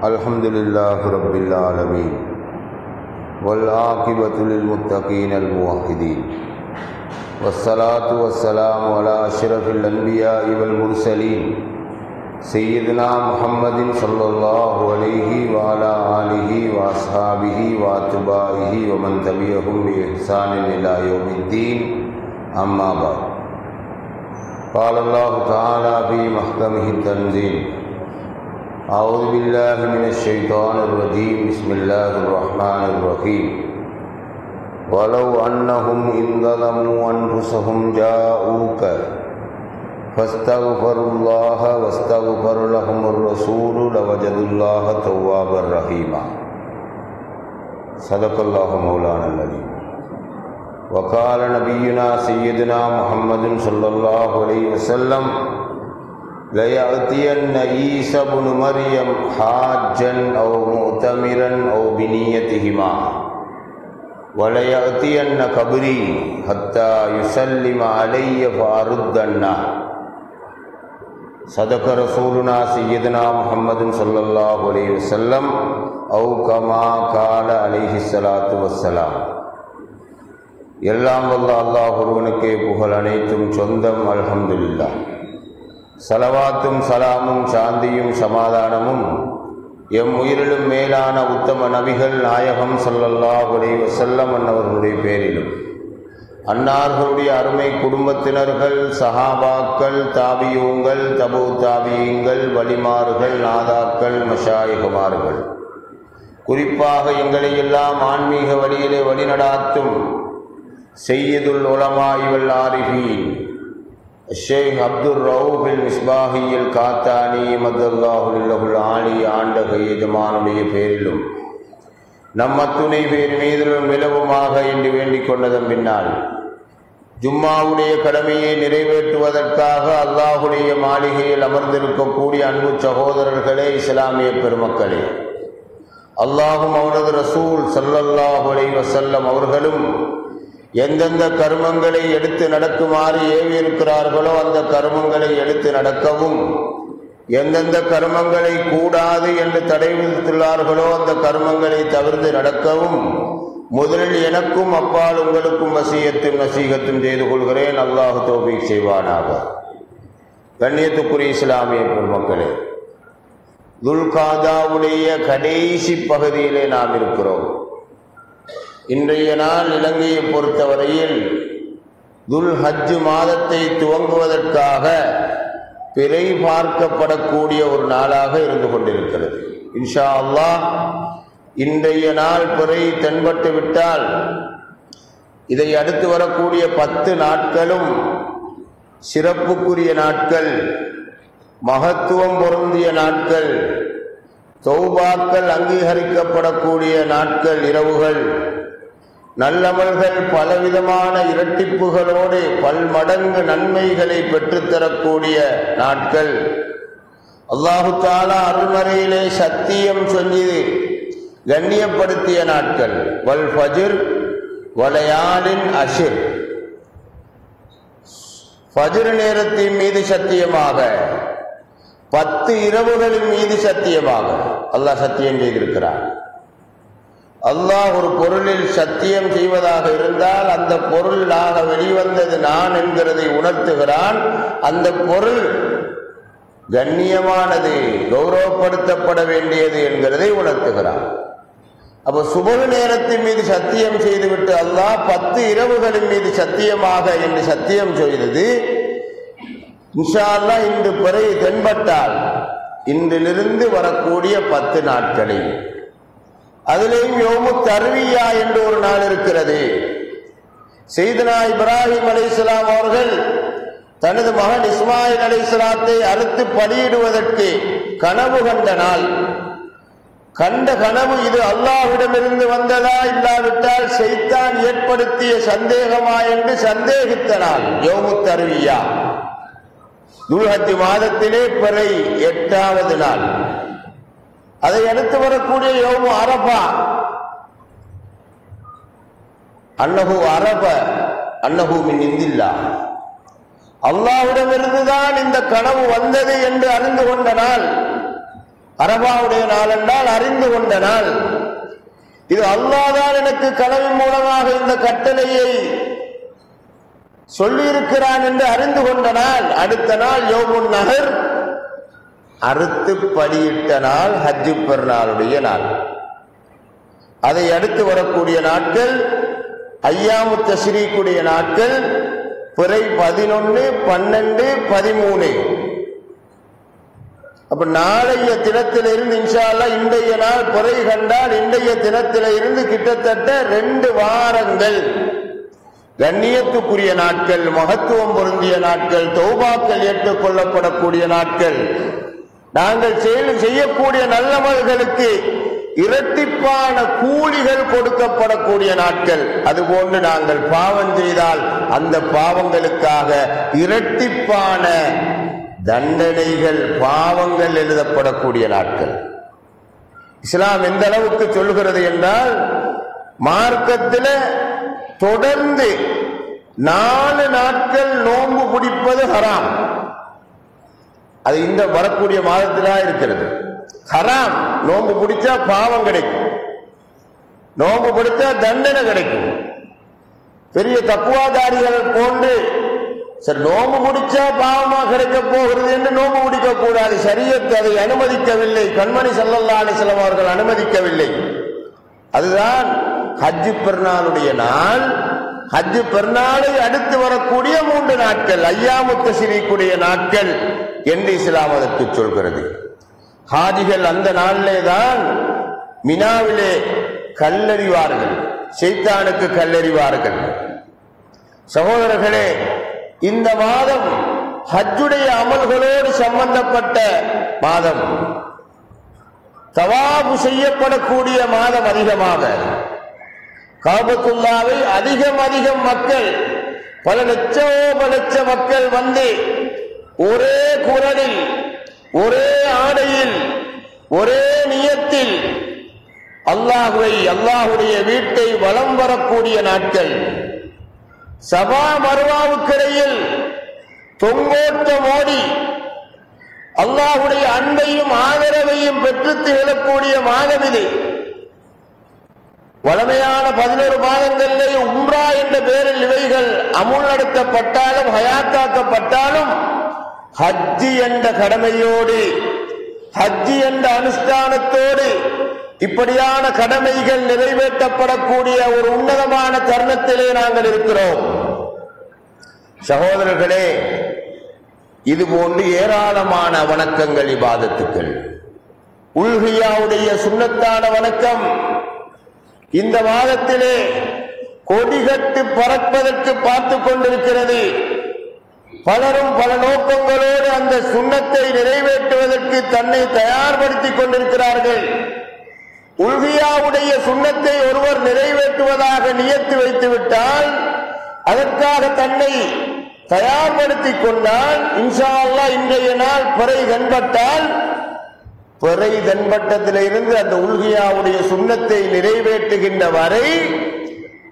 الحمد لله رب العالمين والعاقبة للمتقين الموحدين والصلاة والسلام على أشرف الأنبياء والمرسلين سيدنا محمد صلى الله عليه وعلى آله وأصحابه وأتباعه ومن تبعهم بإحسان إلى يوم الدين أما بعد قال الله تعالى في محكمه التنزيل أعوذ بالله من الشيطان الرجيم بسم الله الرحمن الرحيم ولو أنهم إن ظلموا أنفسهم جاءوك فاستغفروا الله واستغفر لهم الرسول لوجدوا الله توابا رحيما صدق الله مولانا العظيم وقال نبينا سيدنا محمد صلى الله عليه وسلم ليأتين عيسى بن مريم حاجا أو مؤتمرا أو بنيتهما وليأتين قبري حتى يسلم علي فأردنه صدق رسولنا سيدنا محمد صلى الله عليه وسلم أو كما قال عليه الصلاة والسلام. எல்லாம் வல்ல அல்லாஹ் ஒருவனுக்கே புகழ் அனைத்தும் சொந்தம். அல்ஹம்துலில்லாஹ். சலவாத்தும் சலாமும் சாந்தியும் சமாதானமும் எம் உயிரிலும் மேலான உத்தம நபிகள் நாயகம் ஸல்லல்லாஹு அலைஹி வஸல்லம் அன்னவர்களுடைய பேரிலும் அன்னார்களுடைய அருமை குடும்பத்தினர்கள், சஹாபாக்கள், தாபியூங்கள், தபு தாபியீங்கள், வலிமார்கள், நாதாக்கள், மஷாயிகுமார்கள், குறிப்பாக எங்களை எல்லாம் ஆன்மீக வழியிலே வழிநடாத்தும் சையதுல் உலமாஇ வல் ஆரிஃபீன் ஷேக் அப்துர் ரவுஃபில் மிஸ்பாஹியில் காத்தானி மதல்லாஹு லில்லஹுல் ஆலி ஆண்ட எஜமானுடைய பேரிலும் நம் அத்துணை பேர் மீதிலும் நிலவுமாக என்று வேண்டிக் கொண்டதன் பின்னால் ஜும்மாவுடைய கடமையை நிறைவேற்றுவதற்காக அல்லாஹுடைய மாளிகையில் அமர்ந்திருக்கக்கூடிய அன்பு சகோதரர்களே, இஸ்லாமிய பெருமக்களே, அல்லாஹும் அவனது ரசூல் ஸல்லல்லாஹு அலைஹி வஸல்லம் அவர்களும் எந்தெந்த கர்மங்களை எடுத்து நடக்குமாறு ஏவியிருக்கிறார்களோ அந்த கர்மங்களை எடுத்து நடக்கவும், எந்தெந்த கர்மங்களை கூடாது என்று தடை விதித்துள்ளார்களோ அந்த கர்மங்களை தவிர்த்து நடக்கவும் முதலில் எனக்கும் அப்பால் உங்களுக்கும் வசியத்தும் நசீகத்தும் செய்து கொள்கிறேன். அல்லாஹ் தௌஃபீக் செய்வானாக. கண்ணியத்துக்குரிய இஸ்லாமிய பெருமக்களே, துல்காதாவுடைய கடைசி பகுதியிலே நாம் இருக்கிறோம். இன்றைய நாள் இலங்கையை பொறுத்தவரையில் துல் ஹஜ் மாதத்தை துவங்குவதற்காக பிறை பார்க்கப்படக்கூடிய ஒரு நாளாக இருந்து கொண்டிருக்கிறது. இன்ஷா அல்லாஹ் இன்றைய நாள் பிறை தென்பட்டு விட்டால் இதை அடுத்து வரக்கூடிய 10 நாட்களும் சிறப்புக்குரிய நாட்கள், மகத்துவம் பொருந்திய நாட்கள், தௌபாக்கள் அங்கீகரிக்கப்படக்கூடிய நாட்கள், இரவுகள், நல்லமல்கள் பலவிதமான இரட்டிப்புகளோடு பல்மடங்கு நன்மைகளை பெற்றுத்தரக்கூடிய நாட்கள், அல்லாஹு தஆலா அருள்மறையிலே சத்தியம் சொல்லி கண்ணியப்படுத்திய நாட்கள், வல் ஃபஜ்ர் வலயாலின் அஷ்ர், ஃபஜ்ர் நேரத்தின் மீது சத்தியமாக, 10 இரவுகளின் மீது சத்தியமாக அல்லாஹ் சத்தியம் செய்திருக்கிறார். அல்லாஹ் ஒரு பொருளில் சத்தியம் செய்வதாக இருந்தால் அந்த பொருளாக வெளிவந்தது நான் என்கிறதை உணர்த்துகிறான். அந்த பொருள் கண்ணியமானது, கௌரவப்படுத்தப்பட வேண்டியது என்கிறதை உணர்த்துகிறான். அப்ப சுபஹ் நேரத்தின் மீது சத்தியம் செய்துவிட்டு அல்லாஹ் 10 இரவுகளின் மீது சத்தியமாக என்று சத்தியம் செய்தது. இன்ஷா அல்லாஹ் இன்று பிறை தென்பட்டால் இன்றிலிருந்து வரக்கூடிய 10 நாட்களில் அதிலேயும் யௌமு தர்வியா என்று ஒரு நாள் இருக்கிறது. சையதுனா இப்ராஹிம் அலைஹிஸ்ஸலாம் அவர்கள் தனது மகன் இஸ்மாயில் அலைஹிஸ்ஸலாத்தை அறுத்து பலியிடுவதற்கு கனவு கண்ட நாள். கண்ட கனவு இது அல்லாஹ்விடமிருந்து வந்ததா இல்லாவிட்டால் ஷைத்தான் ஏற்படுத்திய சந்தேகமா என்று சந்தேகித்த நாள் யௌமு தர்வியா. துல்ஹஜ் மாதத்திலே பிறை 8வது நாள். அதை அடுத்து வரக்கூடிய யௌமு அரஃபா, அன்னஹு அரஃப அன்னஹு மின் இந்தில்லாஹ், அல்லாஹ்விடமிருந்துதான் இந்த கனவு வந்தது என்று அறிந்து கொண்ட நாள். அரபாவுடைய நாள் என்றால் அறிந்து கொண்ட நாள். இது அல்லாஹ் தான் எனக்கு கனவின் மூலமாக இந்த கட்டளையை சொல்லியிருக்கிறான் என்று அறிந்து கொண்ட நாள். அடுத்த நாள் யௌமுன் நஹர், அறுத்து படியிட்ட நாள், ஹஜ்ஜு பெருநாளுடைய நாள். அதை அடுத்து வரக்கூடிய நாட்கள் ஐயாமு தஷ்ரீக்குடைய நாட்கள், பிறை 11, 12, 13. அப்ப நாளைய தினத்திலிருந்து இன்ஷா அல்லாஹ் இன்றைய நாள் பிறை கண்டால் இன்றைய தினத்திலிருந்து கிட்டத்தட்ட 2 வாரங்கள் கண்ணியத்துக்குரிய நாட்கள், மகத்துவம் பொருந்திய நாட்கள், தௌபாக்கள் ஏற்றுக்கொள்ளப்படக்கூடிய நாட்கள், நாங்கள் செய்யக்கூடிய நல்லமல்களுக்கு இரட்டிப்பான கூலிகள் கொடுக்கப்படக்கூடிய நாட்கள். அதுபோன்று நாங்கள் பாவம் செய்தால் அந்த பாவங்களுக்காக இரட்டிப்பான தண்டனைகள், பாவங்கள் எழுதப்படக்கூடிய நாட்கள். இஸ்லாம் எந்த அளவுக்கு சொல்கிறது என்றால், மார்க்கத்தில் தொடர்ந்து 4 நாட்கள் நோன்பு பிடிப்பது ஹராம். அது இந்த வரக்கூடிய மாதத்திலா இருக்கிறது. ஹராம். நோன்பு பிடிச்சா பாவம் கிடைக்கும், நோன்பு பிடிச்சா தண்டனை கிடைக்கும். பெரிய தக்குவாதாரிகள் போன்று சரி நோன்பு முடிச்சா பாவமா கிடைக்க போகிறது என்று நோன்பு முடிக்க கூடாது. ஷரியத் அதை அனுமதிக்கவில்லை. கண்மணி ஸல்லல்லாஹு அலைஹி வஸல்லம் அவர்கள் அனுமதிக்கவில்லை. அதுதான் ஹஜ்ஜு பெருநாளுடைய நாள். ஹஜ்ஜு பெருநாளை அடுத்து வரக்கூடிய 3 நாட்கள் ஐயாமு தஷ்ரீக்குடைய நாட்கள் என்று இஸ்லாம் அதற்கு சொல்கிறது. ஹாஜிகள் அந்த நாளிலே தான் மினாவிலே கல்லறிவார்கள், ஷைத்தானுக்கு கல்லறிவார்கள். சகோதரர்களே, இந்த மாதம் ஹஜ்ஜுடைய அமல்களோடு சம்பந்தப்பட்ட மாதம், தவாபு செய்யப்படக்கூடிய மாதம். அதிகமாக காபத்துல்லாவை அதிகம் மக்கள், பல லட்ச மக்கள் வந்து ஒரே குரலில், ஒரே ஆடையில், ஒரே நியத்தில் அல்லாஹ்வை, அல்லாஹுடைய வீட்டை வலம் வரக்கூடிய நாட்கள். சபா மர்வாவுக்கிடையில் தொங்கோட்டம் ஓடி அல்லாஹுடைய அன்பையும் ஆதரவையும் பெற்று திகழக்கூடிய மாதம் இது. வளமையான 11 மாதங்களிலே உம்ரா என்ற பெயரில் இவைகள் அமுல்நடத்தப்பட்டாலும் ஹயாத்தாக்கப்பட்டாலும், ஹஜ்ஜி என்ற கடமையோடு, ஹஜ்ஜி என்ற அனுஷ்டானத்தோடு இப்படியான கடமைகள் நிறைவேற்றப்படக்கூடிய ஒரு உன்னதமான தருணத்திலே நாங்கள் இருக்கிறோம். சகோதரர்களே, இதுபோன்று ஏராளமான வணக்கங்கள், இபாதத்துக்கள். உல்ஹியாவுடைய சுன்னத்தான வணக்கம் இந்த மாதத்திலே கொடிகட்டு பறப்பதற்கு பார்த்து கொண்டிருக்கிறது. பலரும் பல நோக்கங்களோடு அந்த சுன்னத்தை நிறைவேற்றுவதற்கு தன்னை தயார்படுத்திக் கொண்டிருக்கிறார்கள். உல்ஹியாவுடைய சுன்னத்தை ஒருவர் நிறைவேற்றுவதாக நியத்து வைத்து விட்டால், அதற்காக தன்னை தயார்படுத்திக் கொண்டால், இன்ஷா அல்லாஹ் இன்றைய நாள் பிறை தென்பட்டால், பிறை தென்பட்டத்திலிருந்து அந்த உல்ஹியாவுடைய சுன்னத்தை நிறைவேற்றுகின்ற வரை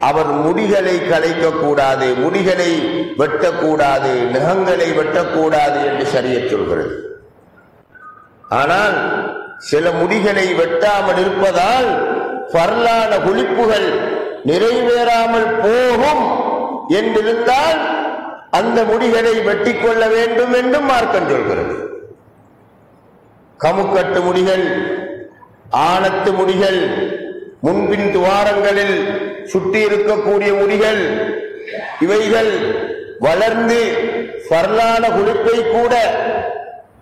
அவர் முடிகளை கலைக்கக்கூடாது, முடிகளை வெட்டக்கூடாது, நகங்களை வெட்டக்கூடாது என்று ஷரியத் சொல்கிறது. ஆனால் சில முடிகளை வெட்டாமல் இருப்பதால் ஃபர்லான குளிப்புகள் நிறைவேறாமல் போகும் என்றிருந்தால் அந்த முடிகளை வெட்டிக் கொள்ள வேண்டும் என்றும் மார்க்கம் சொல்கிறது. கமுக்கட்டு முடிகள், ஆணத்து முடிகள், முன்பின் துவாரங்களில் சுட்டி இருக்கக்கூடிய முடிகள், இவைகள் வளர்ந்து ஃபர்லான குளிப்பை கூட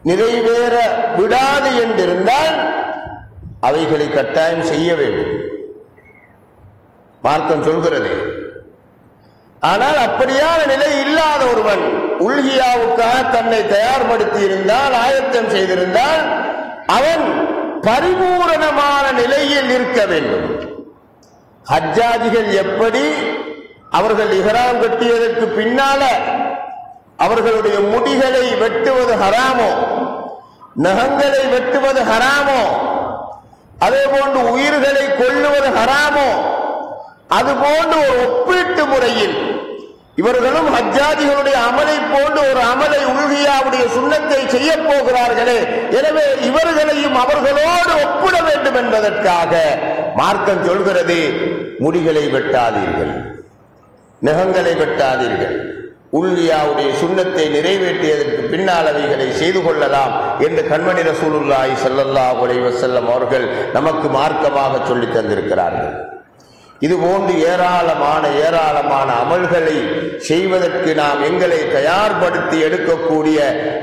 நிறைவேற விடாது என்றிருந்தால் அவைகளை கட்டாயம் செய்ய வேண்டும், மார்க்கம் சொல்கிறது. ஆனால் அப்படியான நிலை இல்லாத ஒருவன் உல்ஹியாவுக்காக தன்னை தயார்படுத்தி இருந்தால், ஆயத்தம் செய்திருந்தால், அவன் பரிபூரணமான நிலையில் இருக்க வேண்டும். ஹஜ்ஜாஜிகள் எப்படி அவர்கள் இஹ்ராம் கட்டியதற்கு பின்னால அவர்களுடைய முடிகளை வெட்டுவது ஹராமோ, நகங்களை வெட்டுவது ஹராமோ, அதே போன்று உயிர்களை கொல்லுவது ஹராமோ, அதுபோன்று ஒரு ஒப்பீட்டு முறையில் இவர்களும் ஹஜ்ஜாஜிகளுடைய அமலை போன்று ஒரு அமலை உல்ஹியாவுடைய சுன்னத்தை செய்ய போகிறார்களே, எனவே இவர்களையும் அவர்களோடு ஒப்பிட வேண்டும் என்பதற்காக மார்க்கம் சொல்கிறது, முடிகளை வெட்டாதீர்கள், நகங்களை வெட்டாதீர்கள், உல்ஹியாவுடைய சுன்னத்தை நிறைவேற்றியதற்கு பின்னால் அவைகளை செய்து கொள்ளலாம் என்று கண்மணி ரசூலுல்லாஹி ஸல்லல்லாஹு அலைஹி வஸல்லம் அவர்கள் நமக்கு மார்க்கமாக சொல்லி தந்திருக்கிறார்கள். இது போன்று ஏராளமான அமல்களை செய்வதற்கு நாம் எங்களை தயார்படுத்தி எடுக்கக்கூடிய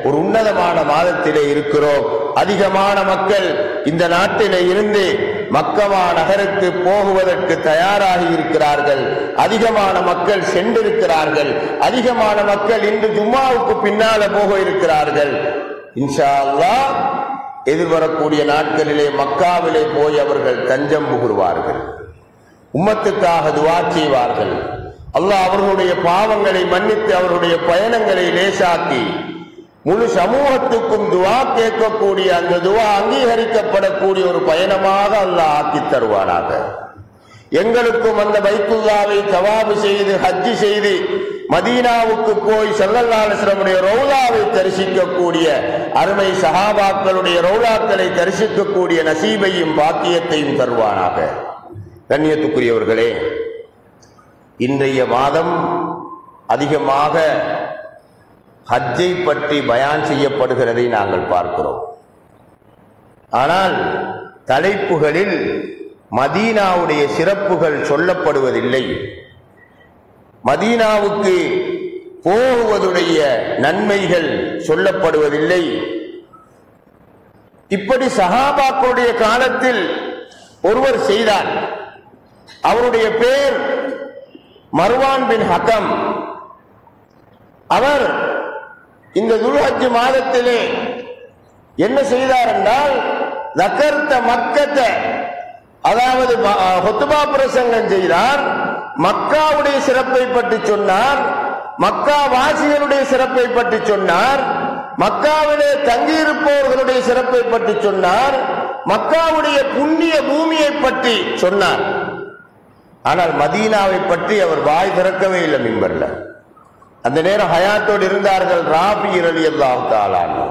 ஒரு உன்னதமான மாதத்திலே இருக்கிறோம். அதிகமான மக்கள் இந்த நாட்டிலே இருந்து மக்கமா நகருக்கு போகுவதற்கு தயாராகி இருக்கிறார்கள். அதிகமான மக்கள் சென்றிருக்கிறார்கள். அதிகமான மக்கள் இன்று ஜும்மாவுக்கு பின்னால போக இருக்கிறார்கள். இன்ஷா அல்லாஹ் எதிர்வரக்கூடிய நாட்களிலே மக்காவிலே போய் அவர்கள் தஞ்சம் புகுவார்கள். உம்மத்துக்காக துஆ செய்வார்கள். அல்லாஹ் அவர்களுடைய பாவங்களை மன்னித்து அவருடைய பயணங்களை லேசாக்கி முழு சமூகத்துக்கும் துஆ கேட்கக்கூடிய அந்த துஆ அங்கீகரிக்கப்படக்கூடிய ஒரு பயணமாக அல்லாஹ் ஆக்கி தருவானாக. எங்களுக்கும் அந்த பைத்துல்லாவை தவாபு செய்து ஹஜ்ஜி செய்து மதீனாவுக்கு போய் ஸல்லல்லாஹு அலைஹி வஸல்லம் ரௌலாவை தரிசிக்கக்கூடிய அருமை சஹாபாக்களுடைய ரௌலாக்களை தரிசிக்கக்கூடிய நசீபையும் பாக்கியத்தையும் தருவானாக. கண்ணியத்துக்குரியவர்களே, இன்றைய மாதம் அதிகமாக ஹஜ்ஜை பற்றி பயான் செய்யப்படுகிறதை நாங்கள் பார்க்கிறோம். ஆனால் தலைப்புகளில் மதீனாவுடைய சிறப்புகள் சொல்லப்படுவதில்லை. மதீனாவுக்கு போவதுடைய நன்மைகள் சொல்லப்படுவதில்லை. இப்படி சஹாபாக்களுடைய காலத்தில் ஒருவர் செய்தார். அவருடைய பேர் மர்வான் பின் ஹக்கம். அவர் இந்த துல்ஹஜ் மாதத்திலே என்ன செய்தார் என்றால், தக்கர்த்த மக்கத்தை, அதாவது ஹுத்பா பிரசங்கம் செய்தார். மக்காவுடைய சிறப்பை பற்றி சொன்னார். மக்கா வாசிகளுடைய சிறப்பை பற்றி சொன்னார். மக்காவிலே தங்கியிருப்பவர்களுடைய சிறப்பை பற்றி சொன்னார். மக்காவுடைய புண்ணிய பூமியை பற்றி சொன்னார். ஆனால் மதீனாவை பற்றி அவர் வாய் திறக்கவே இல்லை மிம்பர்ல. அந்த நேரம் ஹயாத்தோடு இருந்தார்கள் ராபி ரலியல்லாஹு தஆலா அன்ஹு.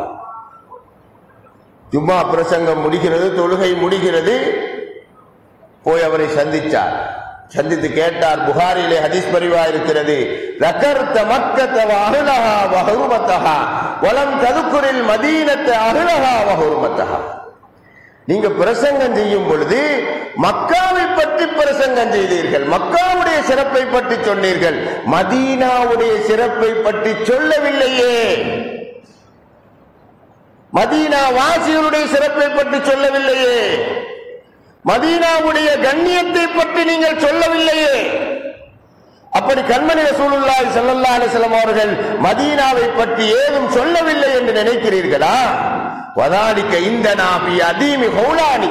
ஜும்மா பிரசங்கம் முடிகிறது, தொழுகை முடிகிறது, போய் அவரை சந்திச்சார். சந்தித்து கேட்டார். புகாரிலே ஹதீஸ் பதிவா இருக்கிறது, ذكرت مكة وأهلها وحرمتها ولم تذكر المدينة أهلها وحرمتها. நீங்க பிரசங்கம் செய்யும் பொழுது மக்காவை பற்றி பிரசங்கம் செய்தீர்கள், மக்காவுடைய சிறப்பை பற்றி சொன்னீர்கள், மதீனாவுடைய சிறப்பை பற்றி சொல்லவில்லையே. மதீனா வாசிகளுடைய சிறப்பை பற்றி சொல்லவில்லையே. மதீனாவுடைய கண்ணியத்தை பற்றி நீங்கள் சொல்லவில்லையே. அப்படி கண்மணி ரசூலுல்லாஹி ஸல்லல்லாஹு அலைஹி வஸல்லம் அவர்கள் மதீனாவை பற்றி ஏதும் சொல்லவில்லை என்று நினைக்கிறீர்களா? வதாலிக இந்தனா ஃபி அதீமி கௌலானி.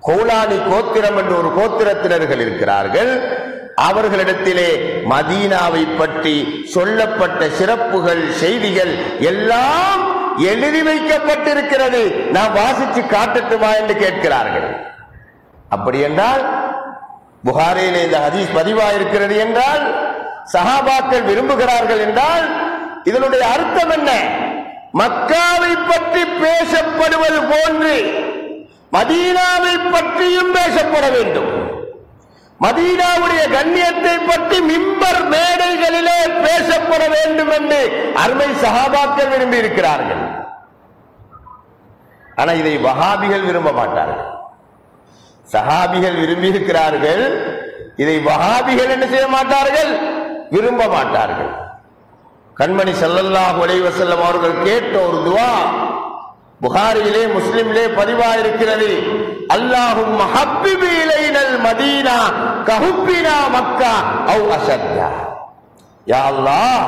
கௌலானி கோத்திரம் என்று ஒரு கோத்திரத்தினர்கள் இருக்கிறார்கள். அவர்களிடத்திலே மதீனாவை பற்றி சொல்லப்பட்ட சிறப்புகள், செய்திகள் எல்லாம் எழுதி வைக்கப்பட்டிருக்கிறது. நான் வாசிச்சு காட்டட்டுமா என்று கேட்கிறார்கள். அப்படி என்றால் புகாரிலே இந்த ஹதீஸ் பதிவா இருக்கிறது என்றால், சஹாபாக்கள் விரும்புகிறார்கள் என்றால், இதனுடைய அர்த்தம் என்ன? மக்காவை பற்றி பேசப்படுவது போன்று மதீனாவை பற்றியும் பேசப்பட வேண்டும். மதீனாவுடைய கண்ணியத்தை பற்றி மிம்பர் மேடைகளிலே பேசப்பட வேண்டும் என்று அருமை சஹாபாக்கள் விரும்பி இருக்கிறார்கள். ஆனா இதை வஹாபிகள் விரும்ப மாட்டார்கள். சஹாபிகள் விரும்பி இருக்கிறார்கள், இதை வஹாபிகள் என்ன செய்ய மாட்டார்கள், விரும்ப மாட்டார்கள். கண்மணி ஸல்லல்லாஹு அலைஹி வஸல்லம் அவர்கள் கேட்ட ஒரு துஆ புகாரியிலே முஸ்லிமிலே பதிவா இருக்கிறது. அல்லாஹும்ம ஹப்பிப் இலைனல் மதீனா கஹுப்பினா மக்கா அவ் அஷத்தா. யா அல்லாஹ்,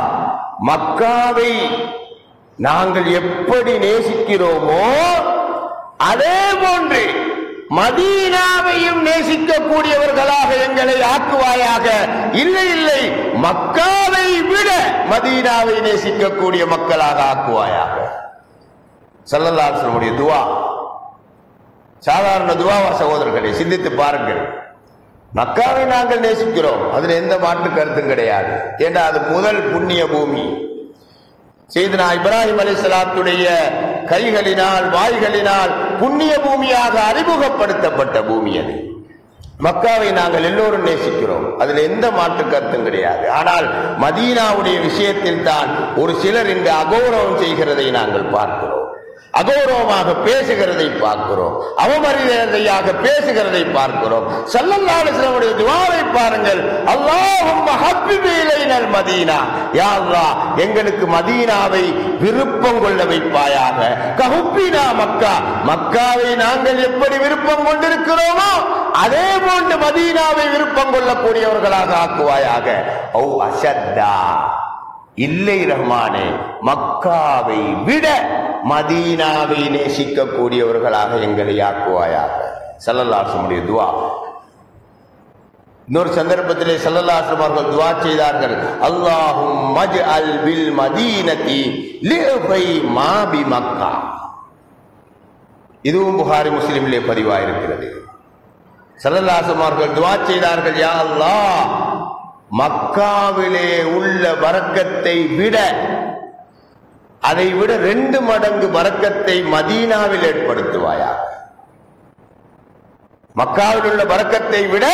மக்காவை நாங்கள் எப்படி நேசிக்கிறோமோ அதே போன்று மதீனாவையும் நேசிக்கக்கூடியவர்களாக எங்களை ஆக்குவாயாக. இல்லை இல்லை, மக்காவை விட மதீனாவை நேசிக்கக்கூடிய மக்களாக ஆக்குவாயாக. ஸல்லல்லாஹு அலைஹி வஸல்லம் துஆ சாதாரண துஆவா சகோதரர்களே? சிந்தித்து பாருங்கள். மக்காவை நாங்கள் நேசிக்கிறோம், அதுல எந்த மாற்று கருத்தும் கிடையாது. ஏன்னா அது முதல் புண்ணிய பூமி. சையதுனா இப்ராஹிம் அலைஹிஸ்ஸலாத்துடைய கைகளினால் வாய்களினால் புண்ணிய பூமியாக அறிமுகப்படுத்தப்பட்ட பூமி அது. மக்காவை நாங்கள் எல்லோரும் நேசிக்கிறோம், அதுல எந்த மாற்று கருத்தும் கிடையாது. ஆனால் மதீனாவுடைய விஷயத்தில் தான் ஒரு சிலர் இங்கு அகௌரவம் செய்கிறதை நாங்கள் பார்க்கிறோம், அகௌரவமாக பேசுகிறதை பார்க்கிறோம், அவமரியாதையாக பேசுகிறதை பார்க்கிறோம். ஸல்லல்லாஹு அலைஹி வஸல்லம் துஆவை பாருங்கள், அல்லாஹும்ம ஹப்பிபி இலைனல் மதீனா, யா அல்லாஹ் எங்களுக்கு மதீனாவை விருப்பம் கொள்ள வைப்பாயாக. கஹுப்பினா மக்கா, மக்காவை நாங்கள் எப்படி விருப்பம் கொண்டிருக்கிறோமோ அதே போன்று மதீனாவை விருப்பம் கொள்ளக்கூடியவர்களாக ஆக்குவாயாக. ஓ அஷத்தா, இல்லை ரஹ்மானே, மக்காவை விட மதீனாவை நேசிக்கக்கூடியவர்களாக எங்களை ஆக்குவாயாக. ஸல்லல்லாஹு அலைஹி வஸல்லம் துஆ. இன்னொரு சந்தர்ப்பத்திலே ஸல்லல்லாஹு அலைஹி வஸல்லம் அவர்கள் துஆ செய்தார்கள், அல்லாஹும்ம ஜஅல் பில் மதீனதி லிஃபை மா பி மக்கா. இதுவும் புகாரி முஸ்லிமிலே பதிவாயிருக்கிறது. ஸல்லல்லாஹு அலைஹி வஸல்லம் அவர்கள் துஆ செய்தார்கள், யா அல்லாஹ் மக்காவிலே உள்ள பரக்கத்தை விட, அதை விட 2 மடங்கு பரக்கத்தை மதீனாவில் ஏற்படுத்துவாயா. மக்காவில் உள்ள பரக்கத்தை விட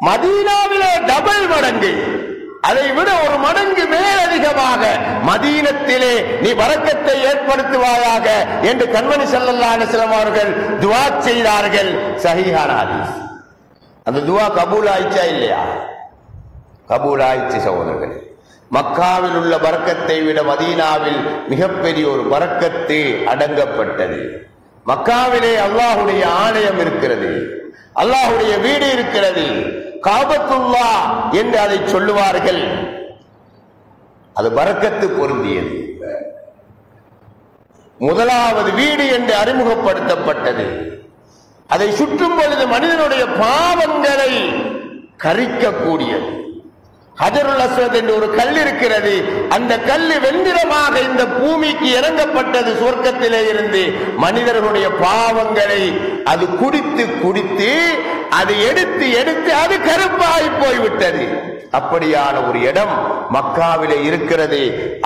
மதீனாவிலே டபுள் மடங்கு, அதை விட 1 மடங்கு மேலதிகமாக மதீனத்திலே நீ பரக்கத்தை ஏற்படுத்துவாயாக என்று கண்மணி ஸல்லல்லாஹு அலைஹி வஸல்லம் அவர்கள் துஆ செய்தார்கள். சஹீஹான ஹதீஸ். அந்த துஆ கபூல் ஆயிச்சா இல்லையா? கபூல் ஆயிச்சு சகோதரர்களே. மக்காவில் உள்ள பரக்கத்தை விட மதீனாவில் மிகப்பெரிய ஒரு பரக்கத்து அடங்கப்பட்டது. மக்காவிலே அல்லாஹுடைய ஆலயம் இருக்கிறது, அல்லாஹுடைய வீடு இருக்கிறது, காபத்துல்லா என்று அதை சொல்லுவார்கள். அது பரக்கத்து பொருந்தியது. முதலாவது வீடு என்று அறிமுகப்படுத்தப்பட்டது. அதை சுற்றும் பொழுது மனிதனுடைய பாவங்களை கரிக்கக்கூடியது. ஹஜருல் அஸ்வத் என்று ஒரு கல் இருக்கிறது. அந்த கல்லு வெண்ணிறமாக இந்த பூமிக்கு இறங்கப்பட்டது சொர்க்கத்திலே இருந்து. மனிதர்களுடைய பாவங்களை அது குடித்து குடித்து அது எடுத்து எடுத்து அது கருப்பாகி போய்விட்டது. அப்படியான ஒரு இடம் மக்காவிலே இருக்கிறது.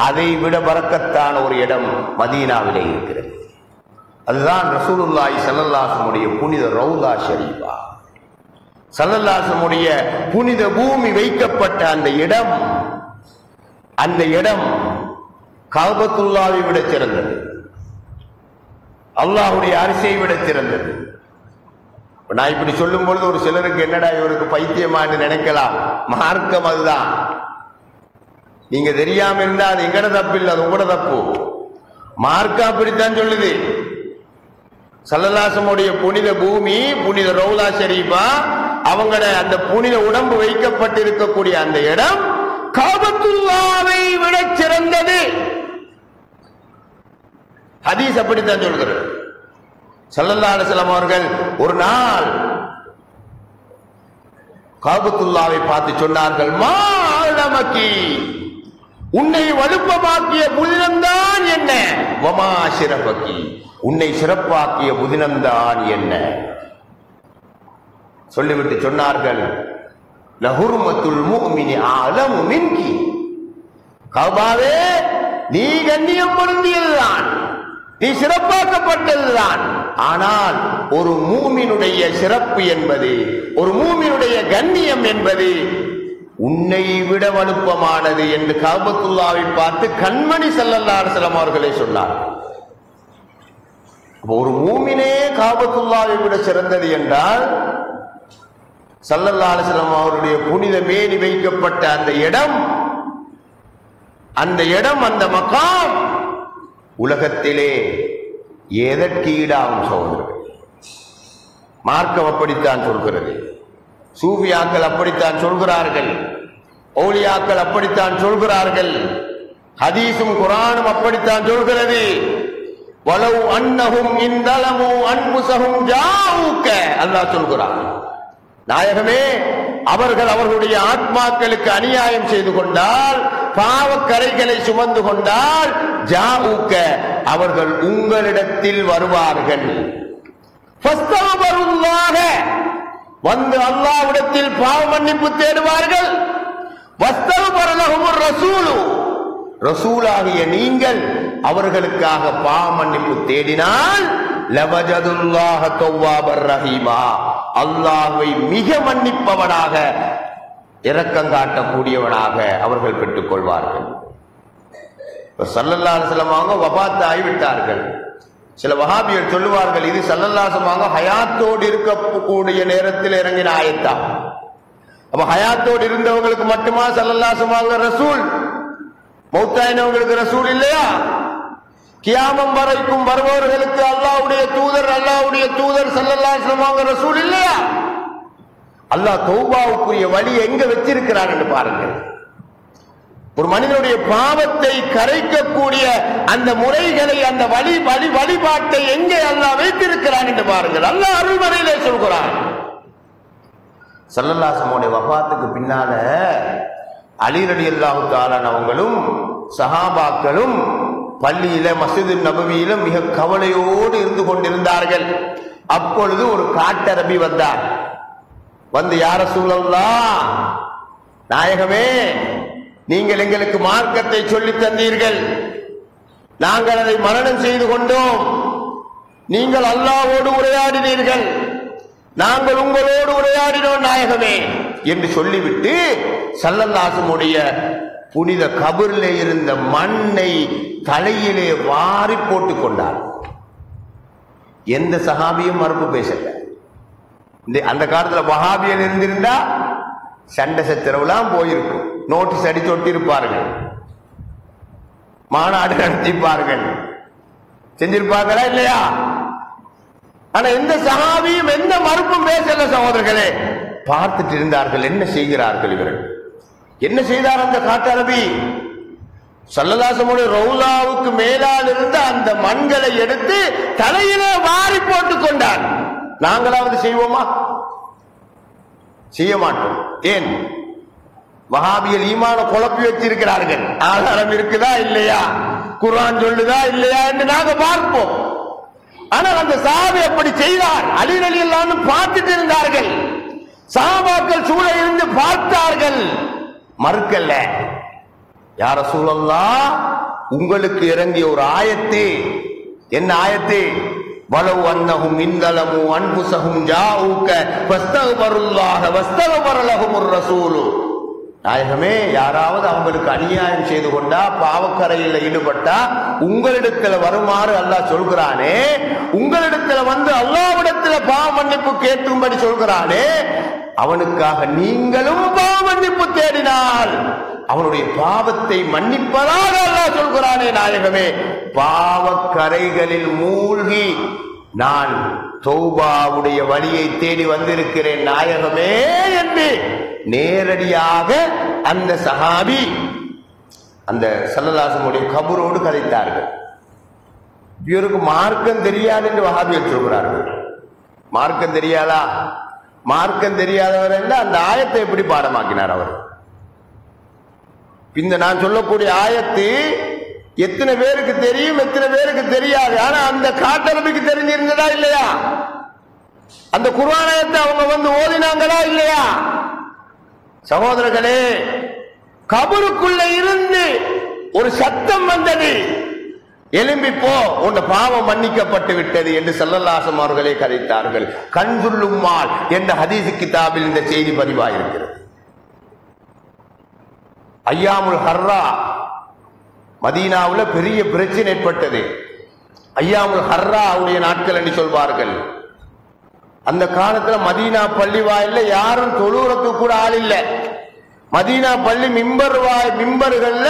அதை விட பரக்கத்தான ஒரு இடம் மதீனாவிலே இருக்கிறது. அதுதான் ரசூலுல்லாஹி ஸல்லல்லாஹு அலைஹி வஸல்லம் புனித ரௌதா ஷரீஃபா, ஸல்லல்லாஹு அலைஹி வஸல்லம் புனித பூமி வைக்கப்பட்ட அந்த இடம். அந்த இடம் காபத்துல்லாவை விட சிறந்தது, அல்லாஹ்வுடைய அரிசியை விட சிறந்தது. நான் இப்படி சொல்லும் பொழுது ஒரு சிலருக்கு என்னடா இவருக்கு பைத்தியமான்னு நினைக்கலாம். மார்க்கம் அதுதான். நீங்க தெரியாம இருந்தா அது எங்கட தப்பு இல்லை, அது உங்களோட தப்பு. மார்க்கம் அப்படித்தான் சொல்லுது. ஸல்லல்லாஹு அலைஹி வஸல்லம் புனித பூமி, புனித ரௌலா ஷரீஃபா, அவங்கள அந்த புனித உடம்பு வைக்கப்பட்டிருக்கக்கூடிய அந்த இடம் காபத்துல்லாவை விட சிறந்தது. ஹதீஸ் அப்படித்தான் சொல்கிறது. ஸல்லல்லாஹு அலைஹி வஸல்லம் அவர்கள் ஒரு நாள் காபத்துல்லாவை பார்த்து சொன்னார்கள், மா அலமகி, உன்னை வலுப்பமாக்கிய புதினம்தான் என்ன, வமா ஷிரபகி, உன்னை சிறப்பாக்கிய புதினம்தான் என்ன. சொல்லிவிட்டு சொன்னார்கள், லஹுர்மத்துல் முஃமினி அலமு மின்கி, கஅபாவே நீ கண்ணியம் பொருந்தியதுதான், நீ சிறப்பாக்கப்பட்டதுதான். ஆனால் ஒரு மூமினுடைய சிறப்பு என்பது, ஒரு மூமினுடைய கண்ணியம் என்பது உன்னை விட வலுப்பமானது என்று காபத்துல்லாவை பார்த்து கண்மணி ஸல்லல்லாஹு அலைஹி வஸல்லம் அவர்களே சொன்னார். ஒரு மூமினே காபத்துல்லாவை விட சிறந்தது என்றால் ஸல்லல்லாஹு அலைஹி வஸல்லம் அவருடைய புனித மேனி வைக்கப்பட்ட அந்த இடம், அந்த மகாம் உலகத்திலே எதற்கு ஈடாகும் சகோதரர்கள்? மார்க்கம் அப்படித்தான் சொல்கிறது, சூஃபியாக்கள் அப்படித்தான் சொல்கிறார்கள், ஔலியாக்கள் அப்படித்தான் சொல்கிறார்கள், ஹதீஸும் குர்ஆனும் அப்படித்தான் சொல்கிறது. வலவ் அன்னஹும் இன்தலமு அன்ஃபுஸஹும் ஜாஊக, அல்லாஹ் சொல்கிறான், நாயகமே அவர்கள் அவர்களுடைய ஆத்மாக்களுக்கு அநியாயம் செய்து கொண்டால், பாவக்கரைகளை சுமந்து கொண்டால், ஜாஊக அவர்கள் உங்களிடத்தில் வருவார்கள். ஃபஸ்தக்பருல்லாஹ, வந்து அல்லாஹ்விடத்தில் பாவ மன்னிப்பு தேடுவார்கள். வஸ்தக்ஃபர லஹுமுர் ரசூலு, ரசூலாகிய நீங்கள் அவர்களுக்காக பாவ மன்னிப்பு தேடினால் லவஜதுல்லாஹ தவ்வாபர் ரஹீமா, அல்லாஹ்வை மிக மன்னிப்பவனாக இரக்கம் காட்டக்கூடியவனாக அவர்கள் பெற்றுக் கொள்வார்கள். ஸல்லல்லாஹு அலைஹி வஸல்லம் அவங்க வஃபாத் ஆகிவிட்டார்கள். சில வஹாபியர் சொல்லுவார்கள், இது ஸல்லல்லாஹு அலைஹி வஸல்லம் ஹயாத்தோடு இருக்கக்கூடிய நேரத்தில் இறங்கின ஆயத்தா. அப்ப ஹயாத்தோடு இருந்தவங்களுக்கு மட்டுமா ஸல்லல்லாஹு அலைஹி வஸல்லம் ரசூல், மௌத்தாயினவங்களுக்கு ரசூல் இல்லையா? கியாமம் வரைக்கும் வருபவர்களுக்கு அல்லாஹ்வுடைய தூதர் ஸல்லல்லாஹு அலைஹி வஸல்லம் ரசூல் இல்லையா? அல்லாஹ் தௌபாவுக்குரிய வழி எங்க வச்சிருக்கிறார் என்று பாருங்கள். ஒரு மனிதனுடைய பாவத்தை கரைக்கக்கூடிய அந்த முறைகளை, அந்த வழிபாட்டை எங்கே அல்லாஹ் வைத்திருக்கிறான் என்று பாருங்கள். அல்லாஹ் அருள்மறையிலே சொல்கிறான். ஸல்லல்லாஹு அலைஹி வஸல்லம் வஃபாத்துக்கு பின்னால அலி ரலியல்லாஹு தஆலா அவங்களும் சஹாபாக்களும் பள்ளியில மஸ்ஜிது நபவியில மிக கவலையோடு இருந்து கொண்டிருந்தார்கள். அப்பொழுது ஒரு காட்டரபி வந்தார். வந்து, யா ரசூலல்லாஹ், நாயகமே, நீங்கள் எங்களுக்கு மார்க்கத்தை சொல்லித் தந்தீர்கள், நாங்கள் அதை மரணம் செய்து கொண்டோம். நீங்கள் அல்லாஹ்வோடு உரையாடினீர்கள், நாங்கள் உங்களோடு உரையாடினோம் நாயகமே என்று சொல்லிவிட்டு ஸல்லல்லாஹு அலைஹி வஸல்லம் புனித கபரிலே இருந்த மண்ணை தலையிலே வாரி போட்டுக் கொண்டார். எந்த சஹாபியும் மறுப்பு பேசல. அந்த காலத்துல வஹாபியல் இருந்திருந்தா சண்டை சச்சரவுலாம் போயிருக்கும். நோட்டீஸ் அடிச்சு ஒட்டியிருப்பார்கள், மாநாடு நடத்திப்பார்கள், செஞ்சிருப்பார்களா இல்லையா? ஆனா எந்த சஹாபியும் எந்த மறுப்பும் பேசல. சகோதரர்களே, பார்த்துட்டு இருந்தார்கள் என்ன செய்கிறார்கள் இவர்கள். என்ன செய்தார் அந்த காட்டரபி? ஸல்லல்லாஹு அலைஹி வஸல்லம் ரௌலாவுக்கு மேலால் இருந்த அந்த மண்களை எடுத்து தலையிலே வாரி போட்டுக் கொண்டார். நாங்களாவது செய்வோமா? செய்ய மாட்டோம். ஏன்? வஹாபியல் ஈமான குழப்பி வச்சிருக்கிறார்கள். ஆதாரம் இருக்குதா இல்லையா, குர்ஆன் சொல்லுதா இல்லையா என்று நாங்க பார்ப்போம். ஆனால் அந்த சஹாபி அப்படி செய்தார். அலி ரலியல்லாஹு அன்ஹு பார்த்துட்டு இருந்தார்கள். சஹாபாக்கள் சூழ இருந்து பார்த்தார்கள், மறுக்கல்ல. யா ரசூலல்லாஹ், உங்களுக்கு இறங்கிய ஒரு ஆயத்து. என்ன ஆயத்து? வலவ் அன்னஹும் இன்தலமு அன்ஃபுஸஹும் ஜாஊக ஃபஸ்தக்ஃபருல்லாஹ வஸ்தக்ஃபர லஹுமுர் ரசூல். நாயகமே, யாராவது அவங்களுக்கு அநியாயம் செய்து கொண்டா, பாவக்கரையில் ஈடுபட்டா உங்களிடத்துல வருமாறு அல்லாஹ் சொல்கிறானே, உங்களிடத்துல வந்து அல்லாஹ்விடத்துல பாவ மன்னிப்பு கேட்கும்படி சொல்கிறானே, அவனுக்காக நீங்களும் பாவ மன்னிப்பு தேடினால் அவனுடைய பாவத்தை மன்னிப்பதாக அல்லாஹ் சொல்கிறானே. நாயகமே, பாவக்கரைகளில் மூழ்கி நான் தௌபாவுடைய வழியை தேடி வந்திருக்கிறேன் நாயகமே என்று நேரடியாக அந்த சஹாபி அந்த ஸல்லல்லாஹு அலைஹி வஸல்லம் கபரோடு கதைத்தார்கள். இவருக்கு மார்க்கம் தெரியாது என்று வஹாபியர் சொல்கிறார்கள். மார்க்கம் தெரியாதா? மார்க்கம் தெரியாதவர் என்று அந்த ஆயத்தை எப்படி பாடமாக்கினார் அவர்? இந்த நான் சொல்லக்கூடிய ஆயத்து எத்தனை பேருக்கு தெரியும், எத்தனை பேருக்கு தெரியாது. ஆனா அந்த காட்டரபிக்கு தெரிஞ்சிருந்ததா இல்லையா? அந்த குர்ஆன் ஆயத்தை அவங்க வந்து ஓதினாங்களா இல்லையா? சகோதரர்களே, கபருக்குள்ள இருந்து ஒரு சத்தம் வந்தது, எலும்பி போ, உன் பாவம் மன்னிக்கப்பட்டு விட்டது என்று ஸல்லல்லாஹு அலைஹி வஸல்லம் அவர்களே கதைத்தார்கள். கன்சுல்லும்மால் என்ற ஹதீஸ் கிதாபில் இந்த செய்தி பதிவாயிருக்கிறது. ஐயாமுல் ஹர்ரா, மதீனாவுல பெரிய பிரச்சனை ஏற்பட்டது. ஐயாமுல் ஹர்ரா அவருடைய நாட்கள் என்று சொல்வார்கள். அந்த காலத்துல மதீனா பள்ளி வாயில யாரும் தொழுறதுக்கு கூட ஆள் இல்லை. மதீனா பள்ளி மிம்பர்கள்ல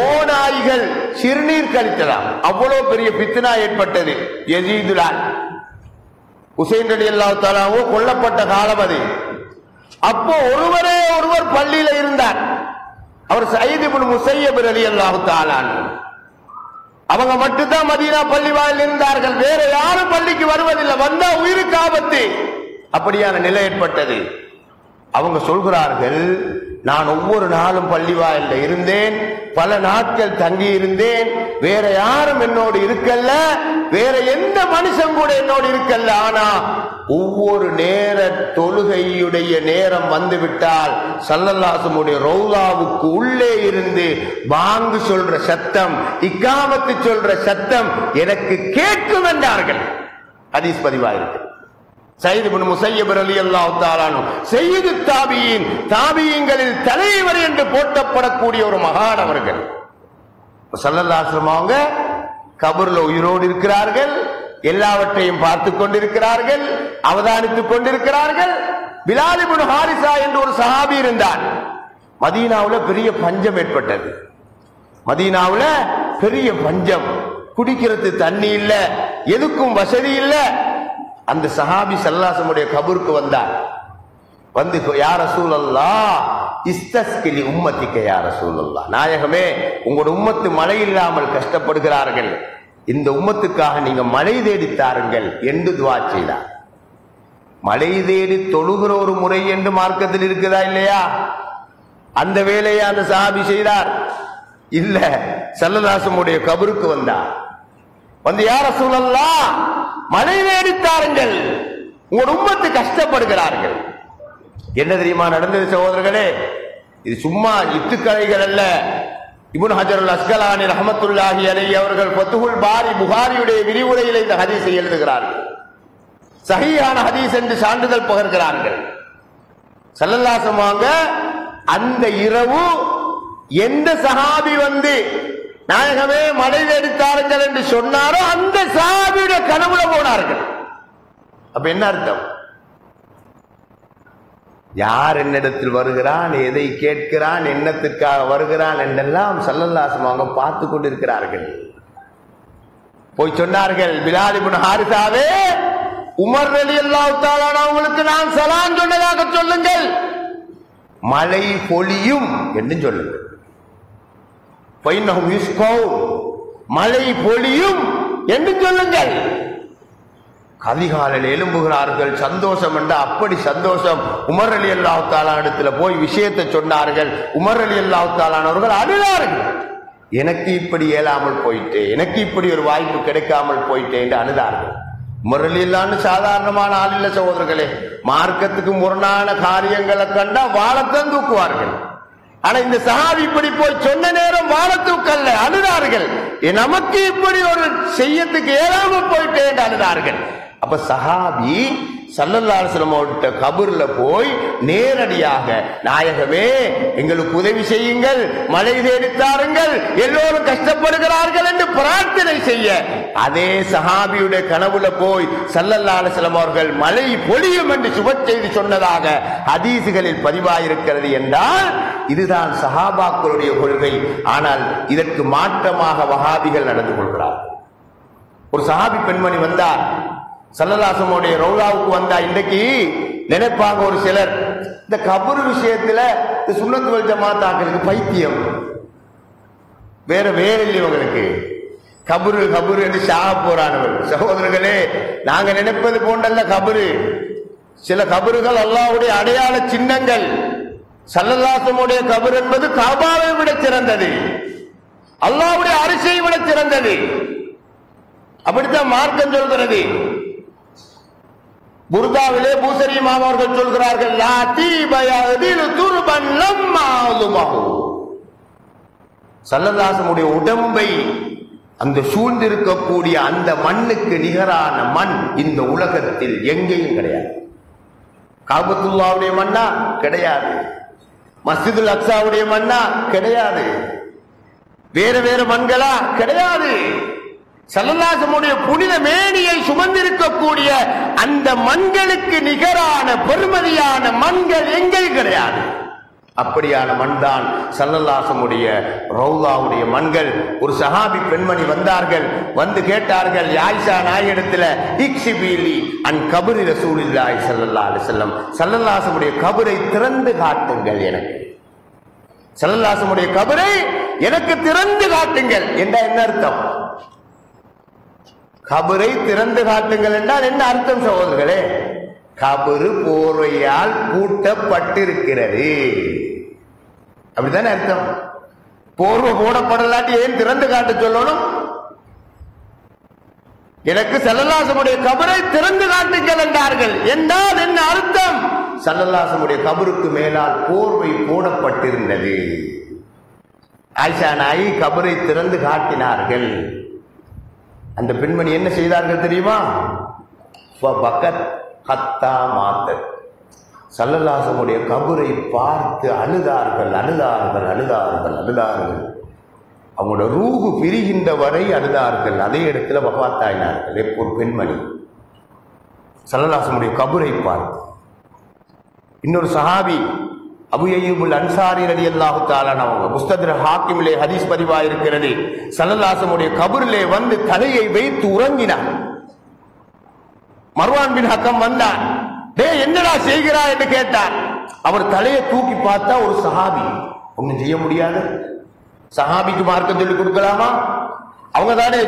ஓநாய்கள் சிறுநீர் கழித்தலாம். அவ்வளவு பெரிய பித்னா ஏற்பட்டது. யஸீதுலான் ஹுசைன் ரலியல்லாஹு தஆலா கொல்லப்பட்ட காலம் அது. அப்போ ஒருவர் பள்ளியில இருந்தார். அவர் சயீத் இப்னு முஸையப் ரலியல்லாஹு தஆலா. அவங்க மட்டும்தான் மதீனா பள்ளி வாயில் இருந்தார்கள். வேற யாரும் பள்ளிக்கு வருவதில்லை. வந்தா உயிருக்கு ஆபத்து. அப்படியான நிலை ஏற்பட்டது. அவங்க சொல்கிறார்கள், நான் ஒவ்வொரு நாளும் பள்ளிவாயில்ல இருந்தேன், பல நாட்கள் தங்கி இருந்தேன், வேற யாரும் என்னோடு இருக்கல்ல, வேற எந்த மனுஷன் கூட என்னோடு இருக்கல்ல. ஆனா ஒவ்வொரு நேர தொழுகையுடைய நேரம் வந்துவிட்டால் ஸல்லல்லாஹு ரௌலாவுக்கு உள்ளே இருந்து பாங்கு சொல்ற சத்தம், இக்காமத்து சொல்ற சத்தம் எனக்கு கேட்கும் என்றார்கள். ஹதீஸ் பதிவாயிருக்கு. சயீத் இப்னு முஸய்யிப் ரலியல்லாஹு தஆலா அன்ஹு சய்யிது தாபியீன், தாபியீன்களில் தலைவர் என்று போற்றப்படக்கூடிய ஒரு மகான் அவர்கள். ஸல்லல்லாஹு அலைஹி வஸல்லம் அவங்க கபர்ல உயிரோடு இருக்கிறார்கள், எல்லாவற்றையும் பார்த்து கொண்டிருக்கிறார்கள், அவதானித்துக் கொண்டிருக்கிறார்கள். பிலால் இப்னு ஹாரிஸா என்று ஒரு சஹாபி இருந்தார். மதீனாவுல பெரிய பஞ்சம் ஏற்பட்டது. மதீனாவுல பெரிய பஞ்சம், குடிக்கிறது தண்ணி இல்ல, எதுக்கும் வசதி இல்ல. அந்த சஹாபி ஸல்லல்லாஹு அலைஹி வஸல்லம் கபருக்கு வந்தார். வந்து யா ரசூலல்லாஹ் இஸ்தஸ்கிலி உம்மத்திக யா ரசூலல்லாஹ், நாயகமே உங்களோட உம்மத்து மழை இல்லாமல் கஷ்டப்படுகிறார்கள், இந்த உம்மத்துக்காக நீங்க மழை தேடி தாருங்கள் என்று துஆ செய்தார். மழை தேடி தொழுகிற ஒரு முறை என்று மார்க்கத்தில் இருக்குதா இல்லையா? அந்த வேலையை அந்த சஹாபி செய்தார். இல்ல, ஸல்லல்லாஹு அலைஹி வஸல்லம் கபருக்கு வந்தார். வந்து யா ரசூலல்லாஹ் மழை தேடி தாருங்கள், உங்களோட உம்மத்து கஷ்டப்படுகிறார்கள். என்ன தெரியுமா நடந்தது சகோதரர்களே? இது சும்மா இத்துக்கதைகள் அல்ல. இப்னு ஹஜர் அல் அஸ்கலானி ரஹ்மத்துல்லாஹி அலைஹி அவர்கள் ஃபத்ஹுல் பாரி புகாரியுடைய விரிவுரையில் இந்த ஹதீஸை எழுதுகிறார்கள். சஹீஹான ஹதீஸ் என்று சான்றிதழ் பகர்கிறார்கள். ஸல்லல்லாஹு அலைஹி வஸல்லம் அந்த இரவு எந்த சஹாபி வந்து நாயகமே மழை எடுத்தார்கள் என்று சொன்னாரோ அந்த சஹாபியுடைய கனவுல போனார்கள். அப்ப என்ன அர்த்தம்? யார் என்னிடத்தில் வருகிறான், எதை கேட்கிறான், என்னத்திற்காக வருகிறான் என்றெல்லாம் ஸல்லல்லாஹு அலைஹி வஸல்லம் பார்த்து கொண்டிருக்கிறார்கள். போய் சொன்னார்கள், பிலால் இப்னு ஹாரிஸாவே, உமர் ரலியல்லாஹு தஆலா அவங்களுக்கு நான் சலாம் சொன்னதாக சொல்லுங்கள், மழை பொழியும் என்று சொல்லுங்கள். ஃபைன்னஹும் யுஸ்கௌன், மழை பொழியும் என்று சொல்லுங்கள். அதிகாலையில் எழும்புகிறார்கள், சந்தோஷம் என்ற அப்படி சந்தோஷம். உமர் ரலியல்லாஹு தஆலா இடத்துல போய் விஷயத்தை சொன்னார்கள். உமர் ரலியல்லாஹு தஆலா அவர்கள் அழுதார்கள். எனக்கு இப்படி இயலாமல் போயிட்டே, எனக்கு இப்படி ஒரு வாய்ப்பு கிடைக்காமல் போயிட்டே என்று அழுதார்கள். உமர் ரலியல்லாஹு சாதாரணமான ஆள் இல்ல சகோதரர்களே. மார்க்கத்துக்கு முரணான காரியங்களை கண்டா வாழத்தான் தூக்குவார்கள். ஆனா இந்த சஹாபி இப்படி போய் சொன்ன நேரம் வாழ தூக்கல்ல, அழுதார்கள். நமக்கு இப்படி ஒரு செய்யத்துக்கு ஏறாம போயிட்டே என்று அழுதார்கள். அப்ப சஹாபி ஸல்லல்லாஹு அலைஹி வஸல்லம் கபர்ல போய் நேரடியாக நாயகமே எங்களுக்கு உதவி செய்யுங்கள், மழை தேடித்தாருங்கள், எல்லோரும் கஷ்டப்படுகிறார்கள் என்று பிரார்த்தனை செய்ய அதே சஹாபியுடைய கனவுல போய் ஸல்லல்லாஹு அலைஹி வஸல்லம் அவர்கள் மழை பொழியும் என்று சுப செய்தி சொன்னதாக ஹதீசுகளில் பதிவாயிருக்கிறது என்றால் இதுதான் சஹாபாக்களுடைய கொள்கை. ஆனால் இதற்கு மாற்றமாக வஹாபிகள் நடந்து கொள்கிறார்கள். ஒரு சஹாபி பெண்மணி வந்தார், ஸல்லல்லாஹு அலைஹி வஸல்லம் ரௌலாவுக்கு வந்தா. இன்றைக்கு நினைப்பாங்க ஒரு சிலர், இந்த கபர் விஷயத்துல இந்த சுன்னத் வல் ஜமாத்தாக்களுக்கு பைத்தியம், வேற இல்லை இவங்களுக்கு, கபரு கபரு என்று சாக போறானவர்கள். சகோதரர்களே, நாங்க நினைப்பது போன்றல்ல கபரு. சில கபறுகள் அல்லாஹ்வுடைய அடையாள சின்னங்கள். ஸல்லல்லாஹு அலைஹி வஸல்லம் கபர் என்பது காபாவை விட சிறந்தது, அல்லாஹ்வுடைய அரிசியை விட சிறந்தது. அப்படித்தான் மார்க்கம் சொல்கிறது. புர்தாவிலே பூசரி இமாம் அவர்கள் சொல்கிறார்கள், லா தீபயதில் துர்பன் லம்மா அதுமஹு. ஸல்லல்லாஹு அலைஹி வஸல்லம் உடம்பை அந்த சூழ்ந்திருக்கக்கூடிய அந்த மண்ணுக்கு நிகரான மண் இந்த உலகத்தில் எங்கேயும் கிடையாது. காபத்துல்லாவுடைய மண்ணா கிடையாது, மஸ்ஜிதுல் அக்ஸாவுடைய மண்ணா கிடையாது, வேற வேற மண்களா கிடையாது. ஸல்லல்லாஹு அலைஹி வஸல்லம் புனித மேனியை சுமந்திருக்கக்கூடிய அந்த மண்களுக்கு நிகரான பெருமதியான மண்கள் எங்கேயும் கிடையாது. அப்படியான மண் தான் ஸல்லல்லாஹு அலைஹி வஸல்லம் ரௌலாவுடைய மண்கள். ஒரு சஹாபி பெண்மணி வந்தார்கள், வந்து கேட்டார்கள், ஆயிஷா நாயகத்துல இக்ஸிபிலி அன் கபரி ரசூலுல்லாஹி ஸல்லல்லாஹு அலைஹி வஸல்லம், ஸல்லல்லாஹு அலைஹி வஸல்லம் கபரை திறந்து காட்டுங்கள் எனக்கு, ஸல்லல்லாஹு அலைஹி வஸல்லம் கபரை எனக்கு திறந்து காட்டுங்கள் என்றால் என்ன அர்த்தம்? கபரை திறந்து காட்டுங்கள் என்றால் என்ன அர்த்தம் சகோதரர்களே? கபரு போர்வையால் பூட்டப்பட்டிருக்கிறது. அப்படித்தானே அர்த்தம். போர்வை போடப்படலாட்டி ஏன் திறந்து காட்ட சொல்லணும்? எனக்கு ஸல்லல்லாஹு கபரை திறந்து காட்டுங்கள் என்றார்கள். என்றால் என்ன அர்த்தம்? ஸல்லல்லாஹு கபருக்கு மேலால் போர்வை போடப்பட்டிருந்தது. ஆயிஷா நாயி கபரை திறந்து காட்டினார்கள். அந்த பெண்மணி என்ன செய்தார்கள் தெரியுமா? ஸல்லல்லாஹு கபரை பார்த்து அழுதார்கள், அழுதார்கள், அழுதார்கள், அழுதார்கள். அவங்களோட ரூஹு பிரிகின்ற வரை அழுதார்கள். அதே இடத்துல வஃபாத்தாயினார்கள். எப்போ? பெண்மணி ஸல்லல்லாஹு கபரை பார்த்து. இன்னொரு சஹாபி அபு அய்யூபுல் அன்சாரி ரலியல்லாஹு தஆலா அவங்க முஸ்தத்ரக் ஹாக்கிமிலே ஹதீஸ் பதிவாயிருக்கிறது. ஸல்லல்லாஹு கபரிலே வந்து தலையை வைத்து உறங்கினார். மர்வான் பின் ஹக்கம் வந்தார். டேய் என்னடா செய்கிறாய் என்று கேட்டார். அவர் தலையை தூக்கி பார்த்தா ஒரு சஹாபி. ஒன்னும் செய்ய முடியாது. சஹாபிக்கு மார்க்கம் சொல்லிக் கொடுக்கலாமா? அவங்க தானே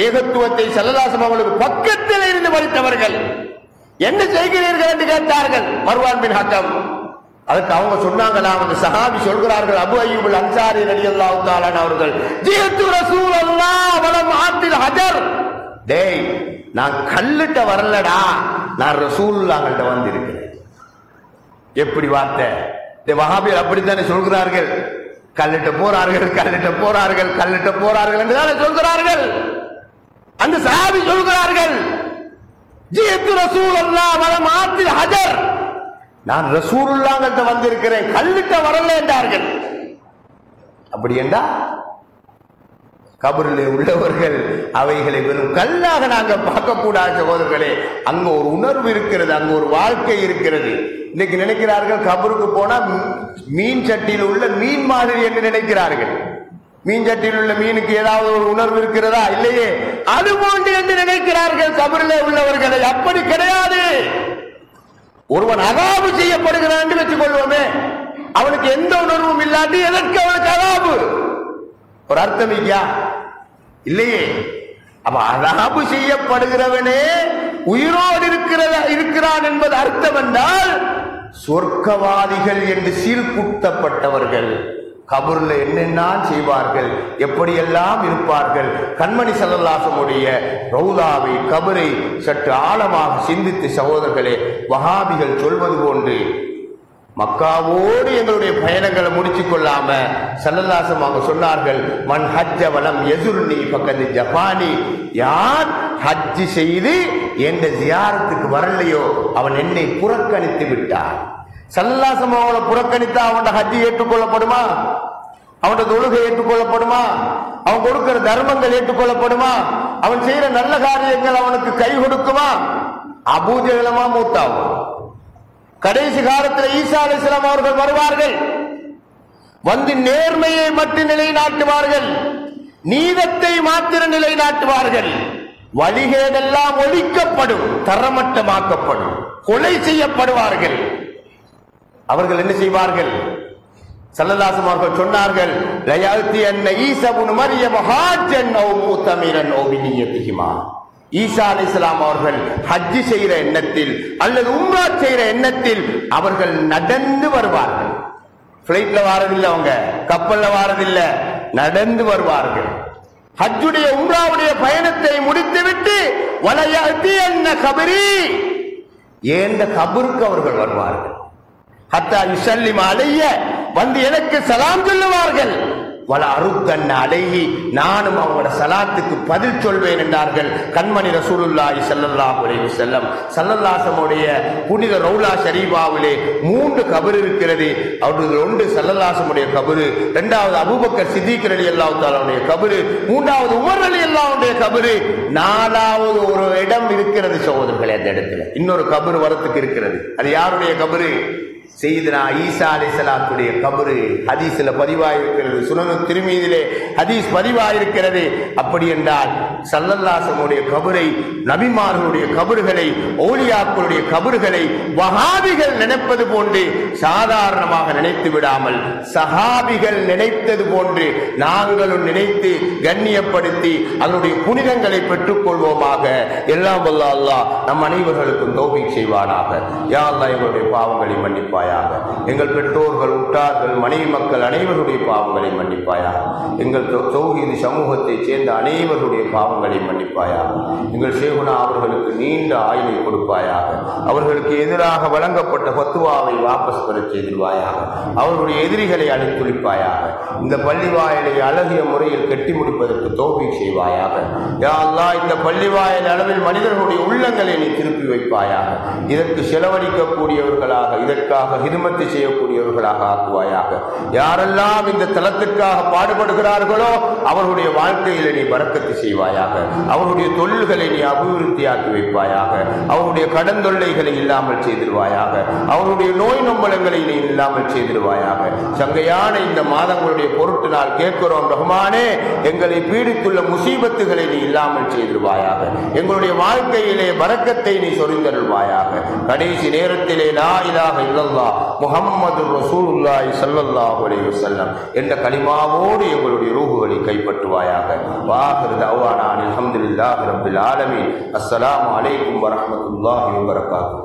ஏகத்துவத்தை ஸல்லல்லாஹு அவங்களுக்கு பக்கத்தில் இருந்து படித்தவர்கள். என்ன செய்கிறீர்கள் என்று கேட்டார்கள் மர்வான் பின் ஹக்கம். அதுக்கு அவங்க சொன்னாங்களாம், அந்த சஹாபி சொல்கிறார்கள், அபு அய்யூபுல் அன்சாரி ரலியல்லாஹு தஆலா அவர்கள், ஜிஹத்து ரசூலல்லாஹ் வலம் ஆத்தில் ஹஜர். டேய் நான் கல்லிட்ட வரலடா, நான் ரசூலுல்லாஹ்கிட்ட வந்து இருக்கிறேன். எப்படி வார்த்தை? இந்த வஹாபியர் அப்படித்தானே சொல்கிறார்கள். கல்லிட்ட போறார்கள், கல்லிட்ட போறார்கள், கல்லிட்ட போறார்கள் என்றுதானே சொல்கிறார்கள். அந்த சஹாபி சொல்கிறார்கள், ஜிஹத்து ரசூலல்லாஹ் வலம் ஆத்தில் ஹஜர், நான் ரசூலுல்லாஹ்கிட்ட வந்திருக்கிறேன், கல்லிட்ட வரல என்றார்கள். அப்படி என்றா கபரிலே உள்ளவர்கள் அவைகளை வெறும் கல்லாக நாங்கள் பார்க்கக்கூடாது சகோதரர்களே. அங்க ஒரு உணர்வு இருக்கிறது, அங்க ஒரு வாழ்க்கை இருக்கிறது. இன்னைக்கு நினைக்கிறார்கள் கபருக்கு போனா மீன் சட்டியில் உள்ள மீன் மாதிரி என்று நினைக்கிறார்கள். மீன் சட்டியில் உள்ள மீனுக்கு ஏதாவது ஒரு உணர்வு இருக்கிறதா? இல்லையே. அது போன்று என்று நினைக்கிறார்கள் கபரிலே உள்ளவர்களை. அப்படி கிடையாது. ஒருவன் அதாபு செய்யப்படுகிறான் என்று வச்சுக் கொள்வோமே, அவனுக்கு எந்த உணர்வும் இல்லாட்டி எதற்கு அவனுக்கு அதாபு? ஒரு அர்த்தம் இல்லையே. அப்ப அதாபு செய்யப்படுகிறவனே உயிரோடு இருக்கிறான் என்பது அர்த்தம் என்றால், சொர்க்கவாதிகள் என்று சீர்குட்டப்பட்டவர்கள் கபூர்ல என்னென்ன செய்வார்கள், எப்படியெல்லாம் இருப்பார்கள். கண்மணி ஸல்லல்லாஹு ரௌலாவை கபரை சற்று ஆழமாக சிந்தித்து சகோதரர்களே, வஹாபிகள் சொல்வது போன்று மக்காவோடு எங்களுடைய பயணங்களை முடிச்சுக் கொள்ளாம ஸல்லல்லாஹு அவங்க சொன்னார்கள், மன் ஹஜ்ஜ வலம் யஸுர்னி ஃபக்கத் ஜஃபானி, யார் ஹஜ் செய்து என்ற ஜியாரத்துக்கு வரலையோ அவன் என்னை புறக்கணித்து விட்டான். ஸல்லல்லாஹு அவனை புறக்கணித்தா அவனோட ஹஜ் ஏற்றுக்கொள்ளப்படுமா? அவனோட தொழுகை ஏற்றுக்கொள்ளப்படுமா? அவன் கொடுக்கிற தர்மங்கள் ஏற்றுக்கொள்ளப்படுமா? அவன் செய்யற நல்ல காரியங்கள் அவனுக்கு கை கொடுக்குமா? அபூஜஹலமா மூத்தாவும். கடைசி காலத்தில் ஈசா அலைஹிஸ்ஸலாம் அவர்கள் வருவார்கள். வந்து நேர்மையை மட்டும் நிலைநாட்டுவார்கள், நீதத்தை மாத்திர நிலைநாட்டுவார்கள். வழிகேடெல்லாம் ஒழிக்கப்படும், தரமட்டமாக்கப்படும், கொலை செய்யப்படுவார்கள். அவர்கள் என்ன செய்வார்கள்? ஸல்லல்லாஹு அவர்கள் சொன்னார்கள், லயஅதி அன்ன ஈஸா இப்னு மர்யம் ஹாஜ்ஜன் அவ் முத்தமிரன் அவ் பினியத்திஹிமா. ஈசா அலைஹிஸ்ஸலாம் அவர்கள் ஹஜ் செய்கிற எண்ணத்தில் அல்லது உம்ரா செய்கிற எண்ணத்தில் அவர்கள் நடந்து வருவார்கள். பிளைட்ல வாரதில்லை, அவங்க கப்பல்ல வாரதில்லை, நடந்து வருவார்கள். ஹஜ்ஜுடைய உம்ராவுடைய பயணத்தை முடித்துவிட்டு வலயஅதி அன்ன கபரி, ஏந்த கபருக்கு அவர்கள் வருவார்கள். ஹத்தா யுஸல்லிம அலைய, வந்து எனக்கு சலாம் சொல்லுவார்கள். வல அருத்தன்ன அலைஹி, நானும் அவங்களோட சலாத்துக்கு பதில் சொல்வேன் என்றார்கள் கண்மணி ரசூலுல்லாஹி ஸல்லல்லாஹு அலைஹி வஸல்லம். ஸல்லல்லாஹுடைய புனித ரௌலா ஷரீஃபாவிலே 3 கபர் இருக்கிறது. அவர்கள் ஒன்று ஸல்லல்லாஹுடைய கபரு, இரண்டாவது அபூபக்கர் சித்திக் ரலியல்லாஹு தஆலாவுடைய கபரு, மூன்றாவது உமர் ரலியல்லாஹுடைய கபரு, நாலாவது ஒரு இடம் இருக்கிறது சகோதரர்களே. அந்த இடத்துல இன்னொரு கபர் வரத்துக்கு இருக்கிறது. அது யாருடைய கபரு? சையதுனா ஈசா அலைஹிஸ்ஸலாத்துடைய கபரு. ஹதீஸ்ல பதிவாயிருக்கிறது, சுனன் திர்மிதியிலே ஹதீஸ் பதிவாயிருக்கிறது. அப்படி என்றால் ஸல்லல்லாஹுடைய கபரை, நபிமார்களுடைய கபறுகளை, ஓலியாக்களுடைய கபறுகளை வஹாபிகள் நினைப்பது போன்று சாதாரணமாக நினைத்து விடாமல் சஹாபிகள் நினைத்தது போன்று நாங்களும் நினைத்து கண்ணியப்படுத்தி அதனுடைய புனிதங்களை பெற்றுக் கொள்வோமாக. எல்லாம் வல்ல அல்லாஹ் நம் அனைவர்களுக்கும் தௌஃபீக் செய்வானாக. யா அல்லாஹ் எங்களுடைய பாவங்களை மன்னிப்பார். மன்னிப்பாயாக. எங்கள் பெற்றோர்கள், உற்றார்கள், மனைவி மக்கள் அனைவருடைய பாவங்களை மன்னிப்பாயாக. எங்கள் தௌஹீது சமூகத்தைச் சேர்ந்த அனைவருடைய பாவங்களை மன்னிப்பாயாக. எங்கள் ஷேகுனா அவர்களுக்கு நீண்ட ஆயுளை கொடுப்பாயாக. அவர்களுக்கு எதிராக வழங்கப்பட்ட ஃபத்வாவை வாபஸ் பெறச் செய்திருவாயாக. அவர்களுடைய எதிரிகளை அழித்துளிப்பாயாக. இந்த பள்ளி வாயிலை அழகிய முறையில் கட்டி முடிப்பதற்கு தௌஃபீக் செய்வாயாக. யா அல்லாஹ், இந்த பள்ளி வாயில் அளவில் மனிதர்களுடைய உள்ளங்களை நீ திருப்பி வைப்பாயாக. இதற்கு செலவழிக்கக்கூடியவர்களாக, இதற்காக ஹிதுமத்து செய்யக்கூடியவர்களாக ஆக்குவாயாக. யாரெல்லாம் இந்த தலத்திற்காக பாடுபடுகிறார்களோ அவர்களுடைய வாழ்க்கையில நீ பரக்கத்து செய்வாயாக. அவருடைய தொழில்களை நீ அபிவிருத்தியாக்கி வைப்பாயாக. அவருடைய கடன் தொல்லைகளை இல்லாமல் செய்திருவாயாக. அவருடைய நோய் நொம்பலங்களை நீ இல்லாமல் செய்திருவாயாக. சங்கையான இந்த மாதங்களுடைய பொருட்டு நாள் கேட்கிறோம் ரஹ்மானே, எங்களை பீடித்துள்ள முசீபத்துகளை நீ இல்லாமல் செய்திருவாயாக. எங்களுடைய வாழ்க்கையிலே பரக்கத்தை நீ சொரிந்தருள்வாயாக. கடைசி நேரத்திலே லா இலாஹ இல்லல்லாஹ் முஹம்மதுர் ரசூலுல்லாஹி ஸல்லல்லாஹு அலைஹி வஸல்லம் என்ற கலிமாவோடு எங்களுடைய ரூஹுகளை கைப்பற்றுவாயாக. வாஹிரு தஅவானா அல்ஹம்துலில்லாஹி ரப்பில் ஆலமீன். அஸ்ஸலாமு அலைக்கும் வரஹ்மத்துல்லாஹி வபரகாத்துஹு.